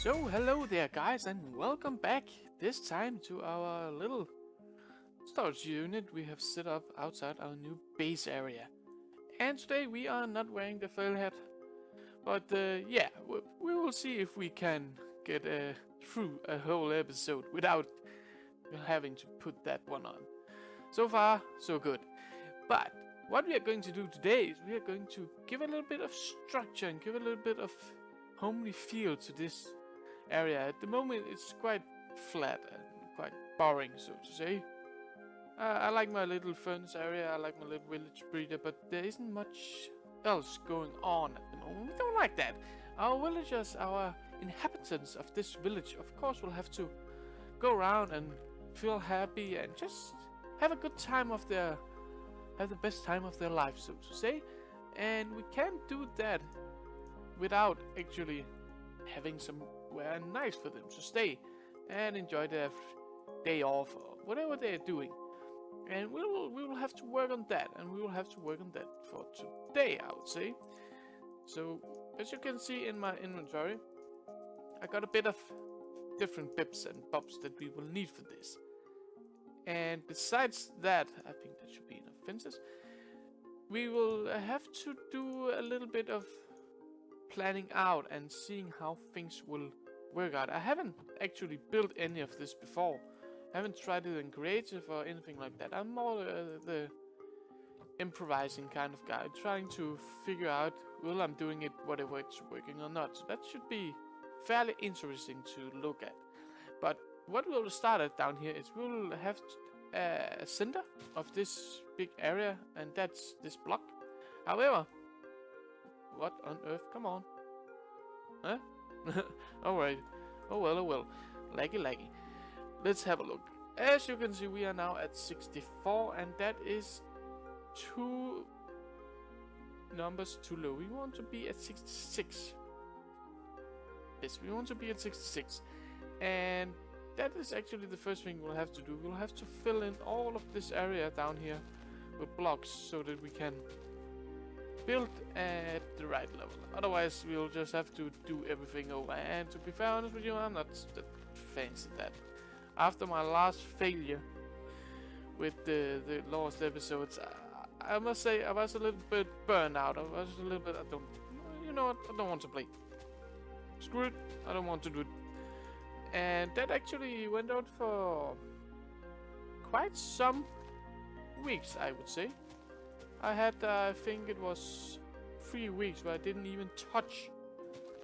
So hello there guys and welcome back, this time to our little storage unit we have set up outside our new base area. And today we are not wearing the fell hat, but yeah, we will see if we can get through a whole episode without having to put that one on. So far, so good. But what we are going to do today is we are going to give a little bit of structure and give a little bit of homely feel to this area. At the moment it's quite flat and quite boring, so to say. I like my little furnace area, I like my little village breeder, but there isn't much else going on at the moment. We don't like that. Our villagers, our inhabitants of this village, of course will have to go around and feel happy and just have a good time of their have the best time of their life, so to say. And we can't do that without actually having somewhere nice for them to stay and enjoy their day off or whatever they're doing. And we will have to work on that, and we will have to work on that for today, I would say. So as you can see in my inventory, I got a bit of different bits and bobs that we will need for this. And besides that, I think that should be enough fences. We will have to do a little bit of planning out and seeing how things will work out. I haven't actually built any of this before. I haven't tried it in creative or anything like that. I'm more the improvising kind of guy, trying to figure out will I'm doing it whatever it's working or not. So that should be fairly interesting to look at. But what we'll start at down here is we'll have a center of this big area, and that's this block. However, what on earth? Come on. Huh? Alright. Oh well. Laggy. Let's have a look. As you can see, we are now at 64, and that is 2 numbers too low. We want to be at 66. Yes, we want to be at 66. And that is actually the first thing we'll have to do. We'll have to fill in all of this area down here with blocks so that we can build at the right level. Otherwise, we'll just have to do everything over. And to be fair honest with you, I'm not that fancy that. After my last failure with the last episodes, I must say I was a little bit burned out. I was a little bit, you know what, I don't want to play. Screw it, I don't want to do it. And that actually went on for quite some weeks, I would say. I had, I think it was 3 weeks where I didn't even touch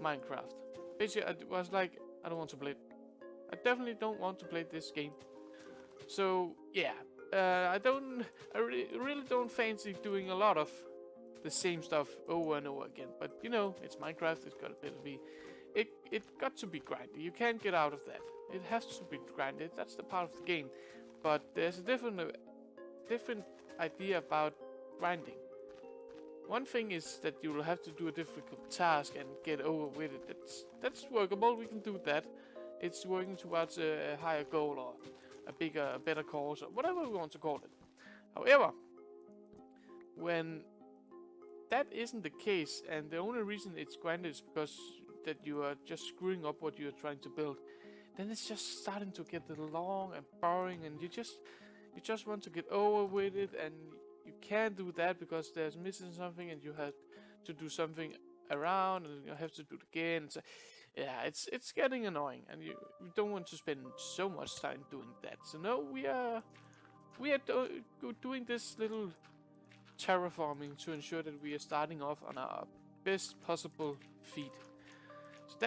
Minecraft. Basically, I was like, I don't want to play it. I definitely don't want to play this game. So, yeah. I really don't fancy doing a lot of the same stuff over and over again. But, you know, it's Minecraft, it's got to be... It got to be grindy. You can't get out of that. It has to be grinded. That's the part of the game. But there's a different idea about grinding. One thing is that you will have to do a difficult task and get over with it. That's workable. We can do that. It's working towards a higher goal or a better cause or whatever we want to call it. However, when that isn't the case, and the only reason it's grinded is because that you are just screwing up what you're trying to build, then it's just starting to get long and boring, and you just want to get over with it, and you can't do that because there's missing something, and you have to do something around, and you have to do it again. So, yeah, it's getting annoying, and we don't want to spend so much time doing that. So no, we are doing this little terraforming to ensure that we are starting off on our best possible feet. So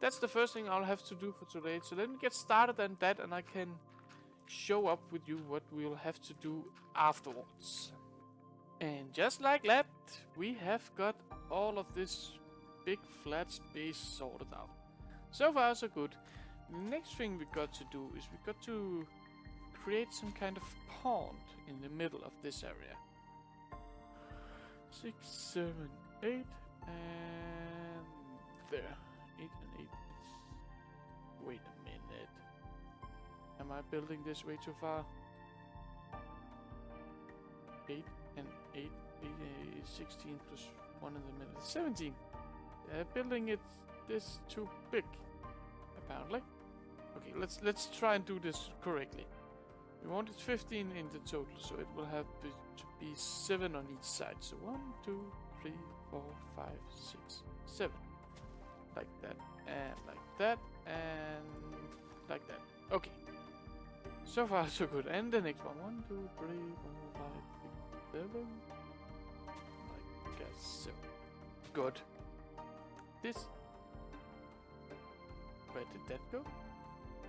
that's the first thing I'll have to do for today. So let me get started on that, and I can show up with you what we'll have to do afterwards. And just like that, we have got all of this big flat space sorted out. So far so good. The next thing we got to do is we got to create some kind of pond in the middle of this area. 6, 7, 8, and there. 8 and 8. Wait a minute. Am I building this way too far? 8 and 8 is 16 plus 1 in the middle. 17. Building it this too big. apparently. Okay, let's try and do this correctly. We wanted 15 in the total, so it will have to be 7 on each side. So 1, 2, 3, 4, 5, 6, 7. Like that, and like that, and like that. Okay. So far, so good. And the next one. 1, 2, 3, 4, 5, 6, 7. I guess so. Good. This. Where did that go?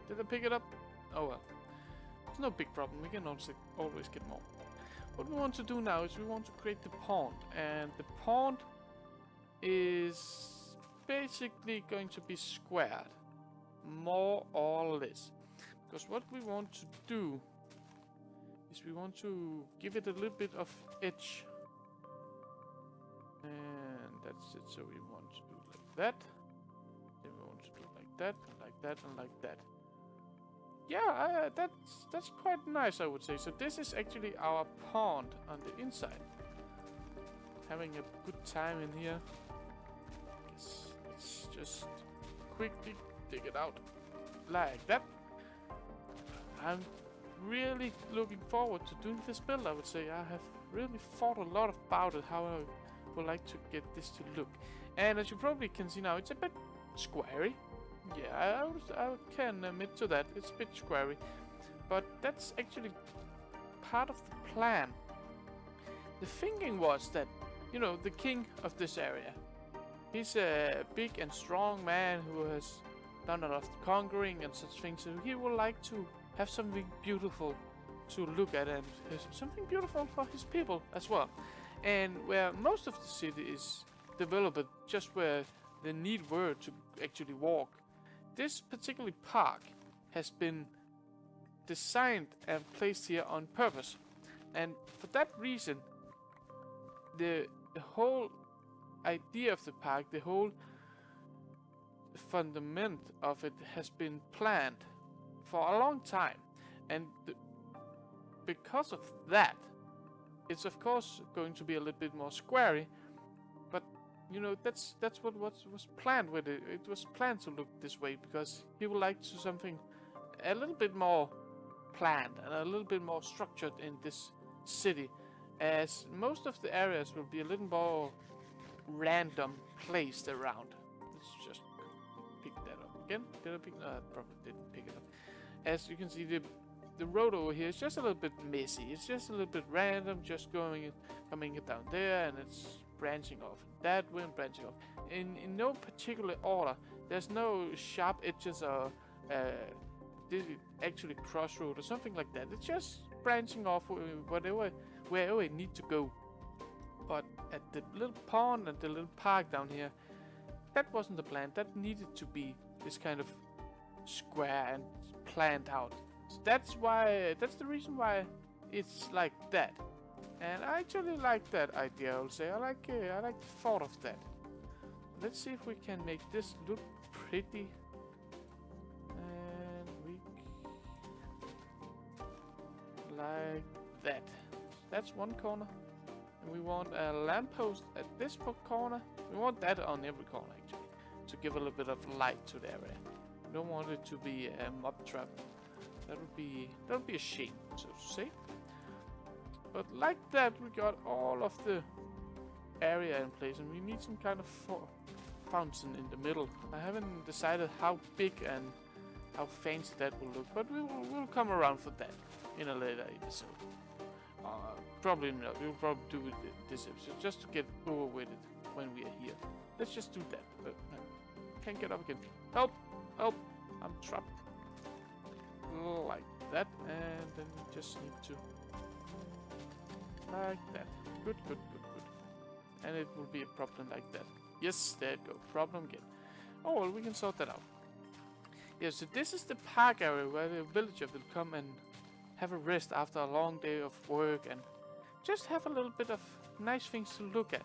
Did I pick it up? Oh well. It's no big problem. We can also always get more. What we want to do now is we want to create the pond. And the pond is basically going to be squared. More or less. Because what we want to do is we want to give it a little bit of edge. And that's it. So we want to do like that. Then we want to do like that, and like that, and like that. Yeah, that's quite nice, I would say. So this is actually our pond on the inside. Having a good time in here. Let's just quickly dig it out like that. I'm really looking forward to doing this build, I would say. I have really thought a lot about it, how I would like to get this to look. And as you probably can see now, it's a bit squarey. Yeah, I can admit to that. It's a bit squarey. But that's actually part of the plan. The thinking was that, you know, the king of this area, he's a big and strong man who has done a lot of conquering and such things. So he would like to have something beautiful to look at and something beautiful for his people as well. And where most of the city is developed just where the need were to actually walk, this particular park has been designed and placed here on purpose. And for that reason, the whole idea of the park, the whole fundament of it has been planned for a long time. And because of that, it's of course going to be a little bit more squarey, but you know, that's what was planned with it. It was planned to look this way because he would like to something a little bit more planned and a little bit more structured in this city, as most of the areas will be a little more random placed around. Let's just pick that up again. Did I pick? No, I probably didn't pick it up. As you can see, the road over here is just a little bit messy. It's just a little bit random, just coming down there, and it's branching off that way and branching off in no particular order. There's no sharp edges or actually crossroad or something like that. It's just branching off wherever it needs to go. But at the little pond and the little park down here, that wasn't the plan. That needed to be this kind of square and planned out. So that's the reason why it's like that. And I actually like that idea, I'll say. I like the thought of that. Let's see if we can make this look pretty. And we like that. That's one corner. And we want a lamppost at this corner. We want that on every corner actually, to give a little bit of light to the area. We don't want it to be a mob trap. That would be a shame, so to say. But like that, we got all of the area in place, and we need some kind of fountain in the middle. I haven't decided how big and how fancy that will look, but we'll come around for that in a later episode. Probably not. We'll probably do it this episode just to get over with it when we are here. Let's just do that. But can't get up again. Help! Help! I'm trapped. Like that, and then we just need to like that. Good. And it will be a problem like that. Yes, there you go. Problem again. Oh well, we can sort that out. Yeah, so this is the park area where the villager will come and have a rest after a long day of work and just have a little bit of nice things to look at.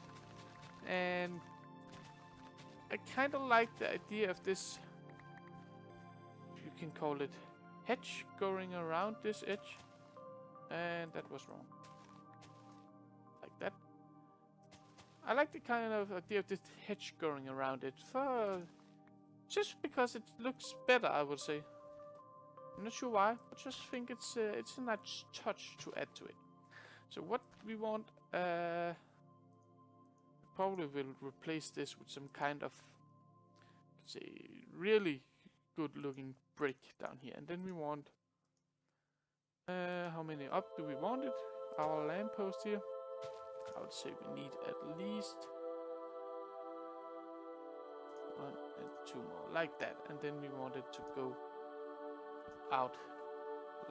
And I kind of like the idea of this, you can call it hedge, going around this edge. And that was wrong. Like that. I like the kind of idea of this hedge going around it for Just because it looks better, I would say. I'm not sure why, but just think it's a nice touch to add to it. So what we want, probably will replace this with some kind of, say, really good looking brick down here. And then we want, how many up do we want it? Our lamppost here. I would say we need at least 1 and 2 more, like that. And then we want it to go out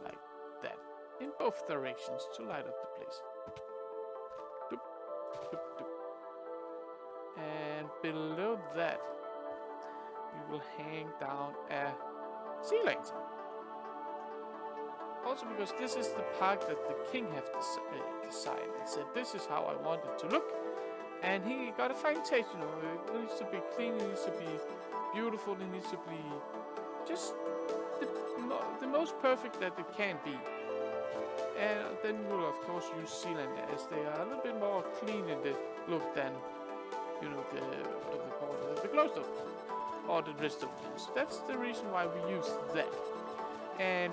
like that in both directions to light up the place. Doop, doop, doop. And below that we will hang down a sea lantern. Also because this is the park that the king have decided and said this is how I want it to look, and he got a fine taste, you know. It needs to be clean, it needs to be beautiful, it needs to be just the most perfect that it can be. And then we'll of course use sea lantern as they are a little bit more clean in the look than, you know, the what do they call it, the glowstone or the redstone ones. That's the reason why we use that. And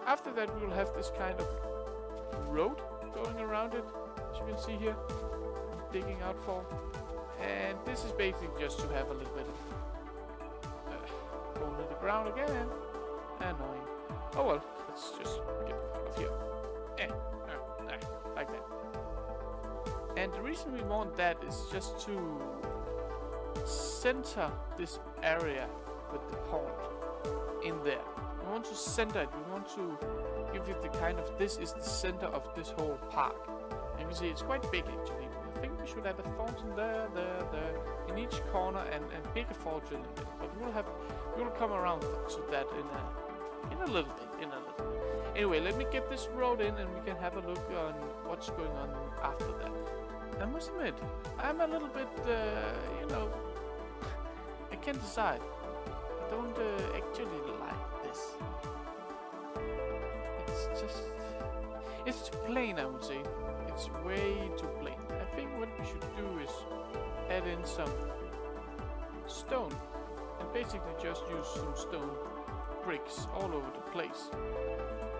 after that we will have this kind of road going around it, as you can see here, I'm digging out for. And this is basically just to have a little bit of hole in the ground again. Annoying. Oh well, let's just get out of here. Like that. And the reason we want that is just to center this area with the pond in there. We want to center it. We want to give it the kind of, this is the center of this whole park. And you can see it's quite big actually. I think we should add a fountain there, in each corner, and bigger fountain in there. But we will come around to that in a little bit. Anyway, let me get this road in and we can have a look on what's going on after that. I must admit, I'm a little bit, you know, I can't decide. I don't actually like this. It's too plain, I would say. It's way too plain. I think what we should do is add in some stone and basically just use some stone bricks all over the place.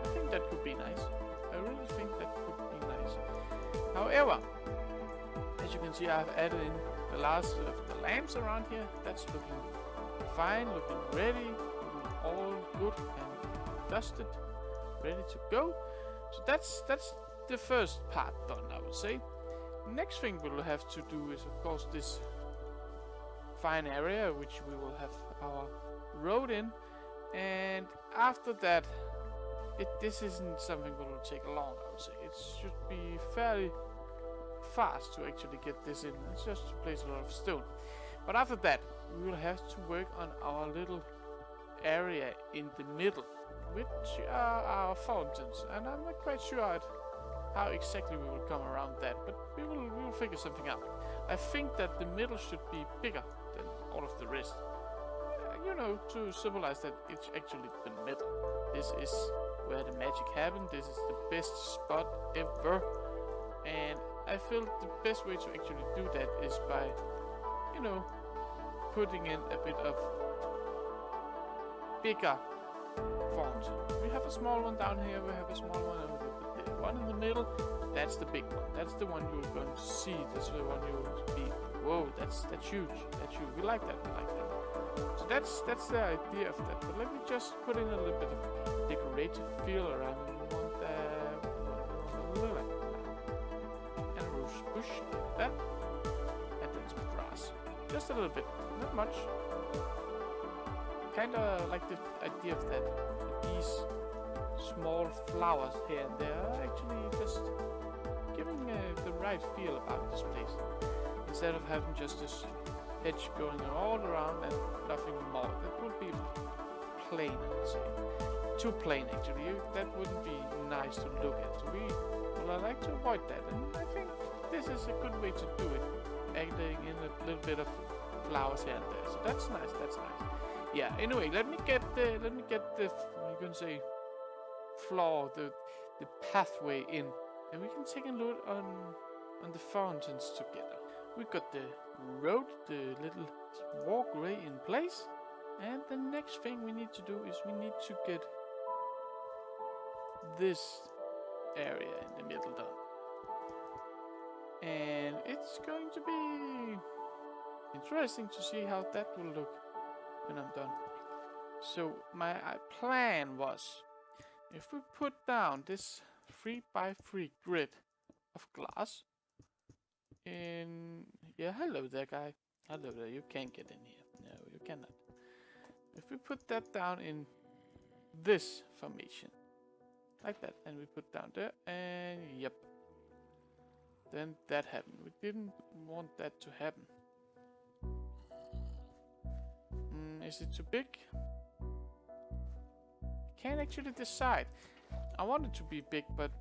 I think that could be nice. I really think that could be nice. However, as you can see, I've added in the last of the lamps around here. That's looking fine, looking ready, looking all good and dusted, ready to go. So that's the first part done, I would say. Next thing we'll have to do is, of course, this fine area which we will have our road in. And after that, this isn't something that will take long, I would say. It should be fairly fast to actually get this in. It's just to place a lot of stone. But after that, we will have to work on our little area in the middle, which are our fountains. And I'm not quite sure how exactly we will come around that, but we will figure something out. I think that the middle should be bigger than all of the rest. You know, to symbolize that it's actually the middle. This is where the magic happened. This is the best spot ever. And I feel the best way to actually do that is by, you know, putting in a bit of bigger fountain. We have a small one down here, we have a small one over there, but the one in the middle, that's the big one. That's the one you're going to see. That's the one you will be, whoa, that's huge. That's huge. We like that. So that's the idea of that. But let me just put in a little bit of decorative feel around it. We want that, and a rose bush like that, and then some grass. Just a little bit, not much. Kinda like the idea of that. These small flowers here and there are actually just giving the right feel about this place. Instead of having just this hedge going all around and nothing more. That would be plain, I would say. Too plain, actually. That wouldn't be nice to look at. So I like to avoid that, and I think this is a good way to do it. Adding in a little bit of flowers here and there. So that's nice. That's nice. Yeah. Anyway, let me get the you can say floor, the pathway in, and we can take a look on the fountains together. We got the road, the little walkway in place, And the next thing we need to do is we need to get this area in the middle done. And it's going to be interesting to see how that will look when I'm done. So my plan was, if we put down this 3x3 grid of glass in... Yeah, hello there, guy. Hello there, you can't get in here. No, you cannot. If we put that down in this formation, like that, and we put down there, and yep. Then that happened. We didn't want that to happen. Is it too big? I can't actually decide. I want it to be big, but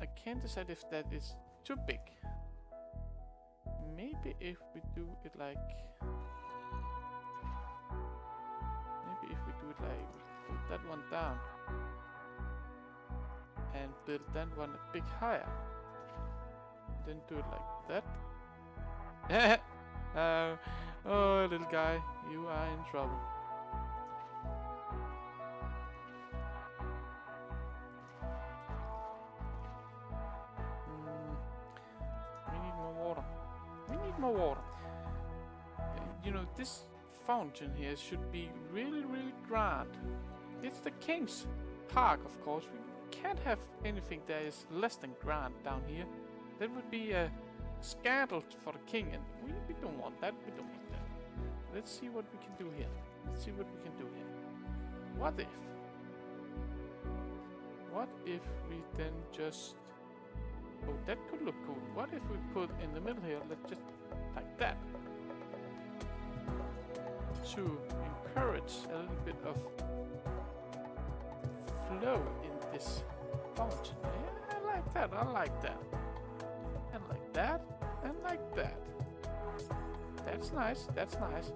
I can't decide if that is too big. Maybe if we do it like... Maybe if we do it like... Put that one down. And build that one a bit higher. Then do it like that. Oh, little guy, you are in trouble. We need more water. We need more water. You know, this fountain here should be really, really grand. It's the king's park, of course. We can't have anything that is less than grand down here. That would be a scandal for the king, and we don't want that. We don't want that. Let's see what we can do here. Let's see what we can do here. What if we then just... Oh, that could look cool. What if we put in the middle here, let's just like that. To encourage a little bit of flow in this fountain. Yeah, I like that, I like that. And like that, and like that. That's nice, that's nice.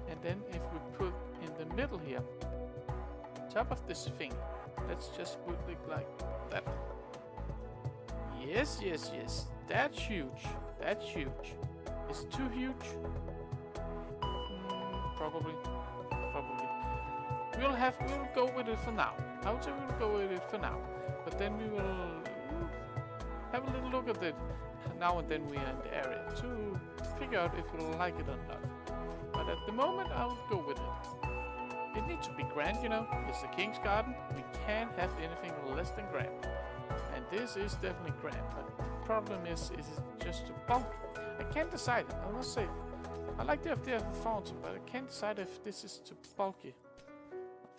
And then if we put in the middle here, top of this thing, let's just put it like that. Yes, yes, yes. That's huge. That's huge. Is it too huge? Probably. Probably. We'll go with it for now. I would say we'll go with it for now. But then we will have a little look at it now and then we are in the area to figure out if we'll like it or not. But at the moment, I'll go with it. It needs to be grand, you know. It's the king's garden. We can't have anything less than grand. And this is definitely grand. But the problem is it just too bulky? I can't decide. I must say, I like the idea of a fountain, but I can't decide if this is too bulky.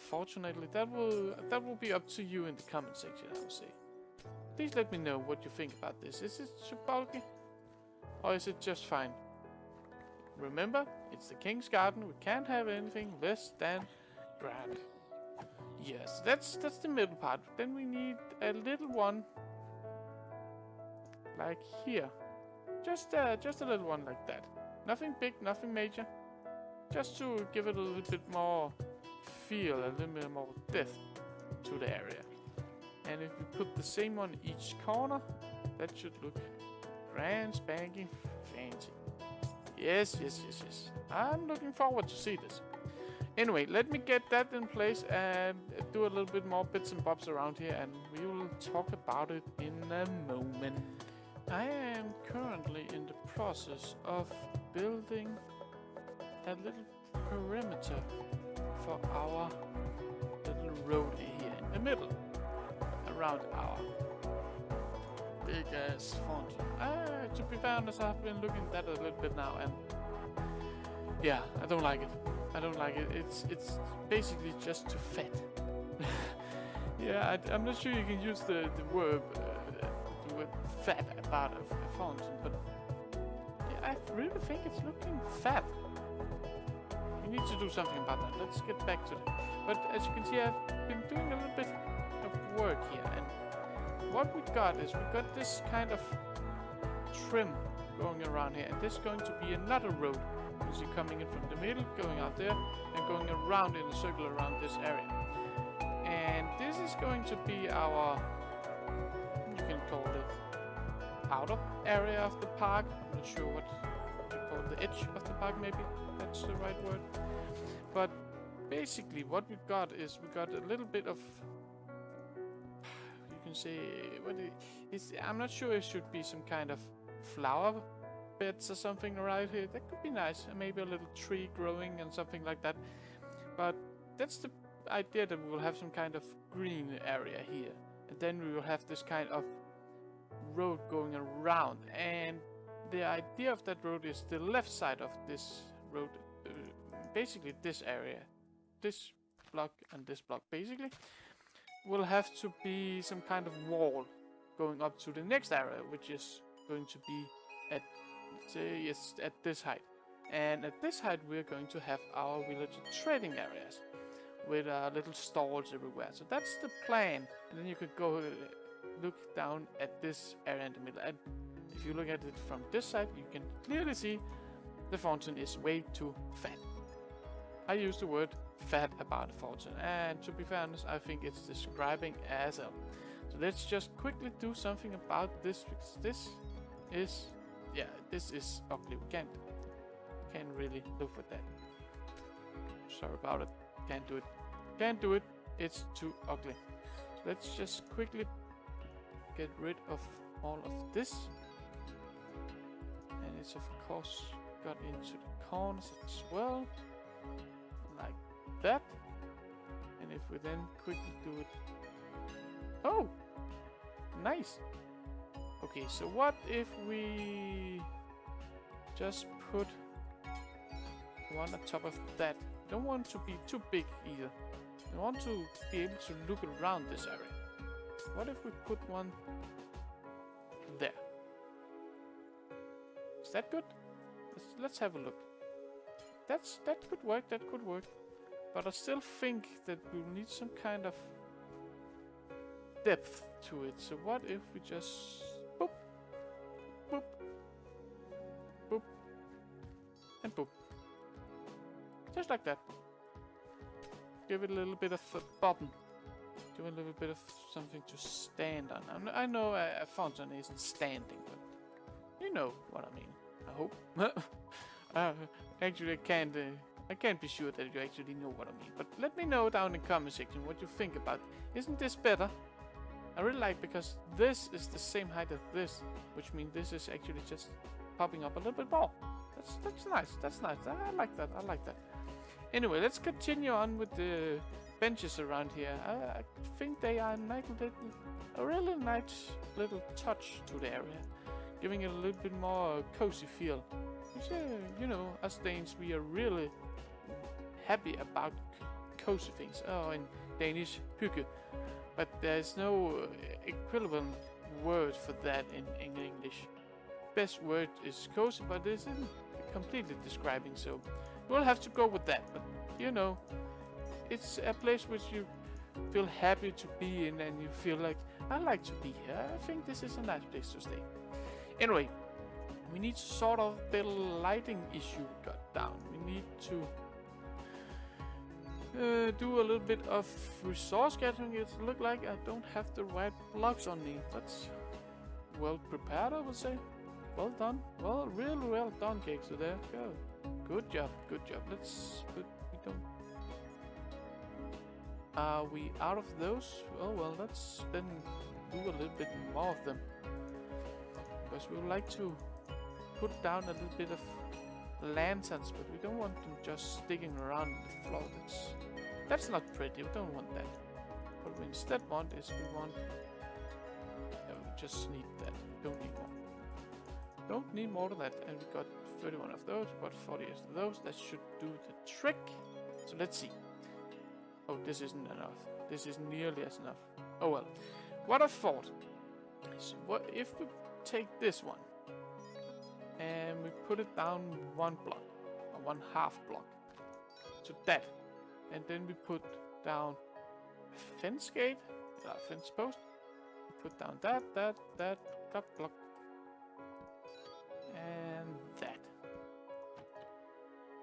Unfortunately, that will be up to you in the comment section, I would say. Please let me know what you think about this. Is it too bulky? Or is it just fine? Remember, it's the king's garden. We can't have anything less than grand. Yes, that's the middle part. Then we need a little one like here. Just a little one like that. Nothing big, nothing major. Just to give it a little bit more feel, a little bit more depth to the area. And if we put the same on each corner, that should look grand, spanking, fancy. Yes, yes, yes, yes. I'm looking forward to see this. Anyway, let me get that in place and do a little bit more bits and bobs around here, and we will talk about it in a moment. I am currently in the process of building a little perimeter for our little road here in the middle, around our big ass fountain. To be fair honest, I've been looking at that a little bit now, and yeah, I don't like it. I don't like it. It's basically just too fat. Yeah, I'm not sure you can use the word fat about a fountain, but yeah, I really think it's looking fat. We need to do something about that. Let's get back to that. But as you can see, I've been doing a little bit of work here, and what we got is we got this kind of trim going around here, and this is going to be another road. You see coming in from the middle, going out there, and going around in a circle around this area. And this is going to be our, you can call it, outer area of the park. I'm not sure what you call it, the edge of the park maybe. That's the right word. But basically what we got is we got a little bit of, you can say, what it is. I'm not sure, it should be some kind of flower beds or something right here. That could be nice. Maybe a little tree growing and something like that. But that's the idea, that we will have some kind of green area here. And then we will have this kind of road going around. And the idea of that road is the left side of this road, basically this area. This block and this block basically will have to be some kind of wall going up to the next area, which is going to be at, say, yes, at this height. And at this height we're going to have our village trading areas with little stalls everywhere. So that's the plan. And then you could go look down at this area in the middle. And if you look at it from this side, you can clearly see the fountain is way too fat. I use the word fat about the fountain, and to be fair honest, I think it's describing as well. So let's just quickly do something about this, because this is ugly. We can't really live with that. Sorry about it. Can't do it. It's too ugly. Let's just quickly get rid of all of this. And it's of course got into the corners as well. Like that. And if we then quickly do it. Oh! Nice! Okay, so what if we just put one on top of that? Don't want to be too big either. I want to be able to look around this area. What if we put one there? Is that good? Let's have a look. That could work, that could work. But I still think that we'll need some kind of depth to it. So what if we just boop, boop, boop, and boop. Just like that. Give it a little bit of a bottom. Give it a little bit of something to stand on. I know a fountain isn't standing, but you know what I mean. I hope. Actually, I can't be sure that you actually know what I mean. But let me know down in the comment section what you think about it. Isn't this better? I really like, because this is the same height as this, which means this is actually just popping up a little bit more. That's nice. That's nice. I like that. I like that. Anyway, let's continue on with the benches around here. I think they are a really nice little touch to the area, giving it a little bit more cozy feel. Which, you know, us Danes, we are really happy about cozy things. Oh, in Danish, hygge. But there's no equivalent word for that in English. Best word is cozy, but this isn't completely describing, so we'll have to go with that. But you know, it's a place which you feel happy to be in, and you feel like, I like to be here. I think this is a nice place to stay. Anyway, we need to sort of the lighting issue we got down. We need to do a little bit of resource gathering. It looks like I don't have the right blocks on me. That's well prepared, I would say. Well done. Well, really well done, Cake. So there you go. Good job. Good job. Let's put, we don't. Are we out of those? Oh well, let's then do a little bit more of them, because we would like to put down a little bit of lanterns, but we don't want them just sticking around the floor. That's not pretty. We don't want that. What we instead want is we just need that. Don't need more. Don't need more than that. And we got 31 of those. We got 40 of those. That should do the trick. So let's see. Oh, this isn't enough. This is nearly as enough. Oh well. What I thought is, what if we take this one and we put it down one block, or one half block, to that, and then we put down a fence gate, fence post. We put down that, block, and that.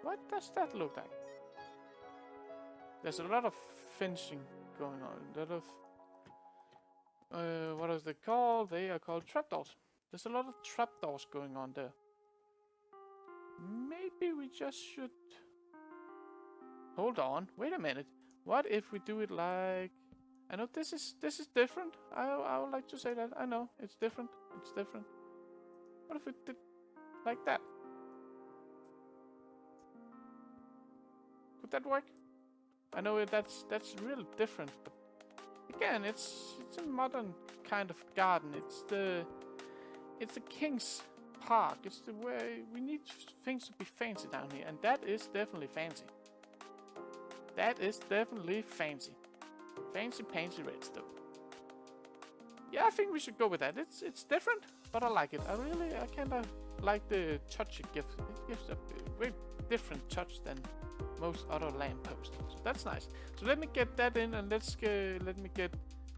What does that look like? There's a lot of fencing going on. A lot of what is they called? They are called trapdoors. There's a lot of trapdoors going on there. Maybe we just should hold on, wait a minute. What if we do it like... I know this is different. I would like to say that. I know, it's different. It's different. What if we did like that? Could that work? I know that's really different, but again, it's a modern kind of garden. It's the king's park. It's the way we need things to be fancy down here, and that is definitely fancy. That is definitely fancy. Fancy pantsy redstone. Yeah, I think we should go with that. It's different, but I like it. I kind of like the touch it gives. It gives a very different touch than most other lampposts. So that's nice. So let me get that in, and let me get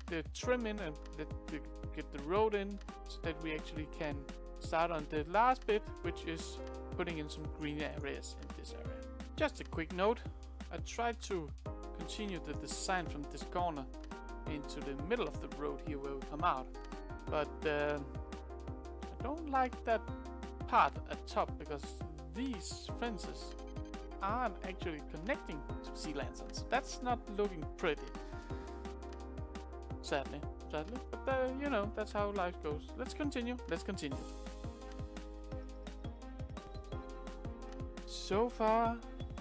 the trim in, and get the road in, so that we actually can start on the last bit, which is putting in some green areas in this area. Just a quick note. I tried to continue the design from this corner into the middle of the road here where we come out, but I don't like that part at top, because these fences aren't actually connecting to sea lanterns. So that's not looking pretty, sadly, but you know, that's how life goes. Let's continue. So far,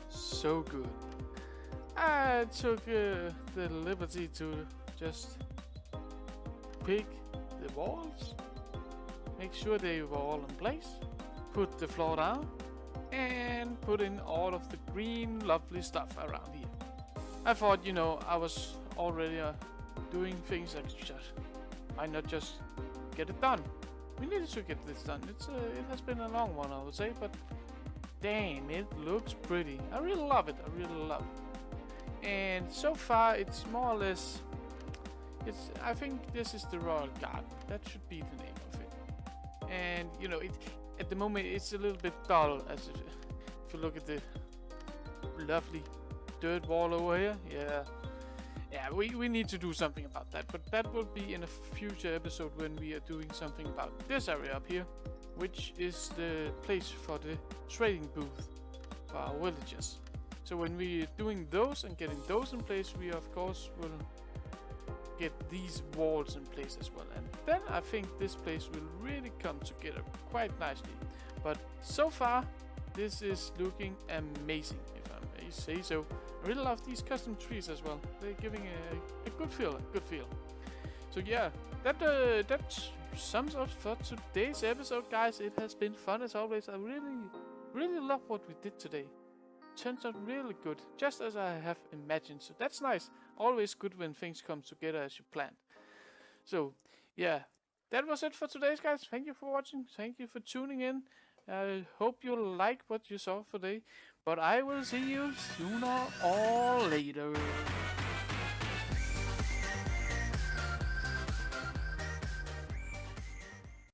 so good. I took the liberty to just pick the walls, make sure they were all in place, put the floor down, and put in all of the green lovely stuff around here. I thought, you know, I was already doing things like why not just get it done? We needed to get this done. It has been a long one, I would say, but damn, it looks pretty. I really love it. And so far, it's more or less. I think this is the Royal Garden. That should be the name of it. And you know, at the moment it's a little bit dull. If you look at the lovely dirt wall over here, yeah, we need to do something about that. But that will be in a future episode when we are doing something about this area up here, which is the place for the trading booth for our villagers. So when we're doing those and getting those in place, we of course will get these walls in place as well. And then I think this place will really come together quite nicely. But so far, this is looking amazing, if I may say so. I really love these custom trees as well. They're giving a good feel, So yeah, that sums up for today's episode, guys. It has been fun as always. I really love what we did today. Turns out really good, just as I have imagined. So that's nice. Always good when things come together as you planned. So yeah, that was it for today, guys. Thank you for watching. Thank you for tuning in. I hope you like what you saw today. But I will see you sooner or later.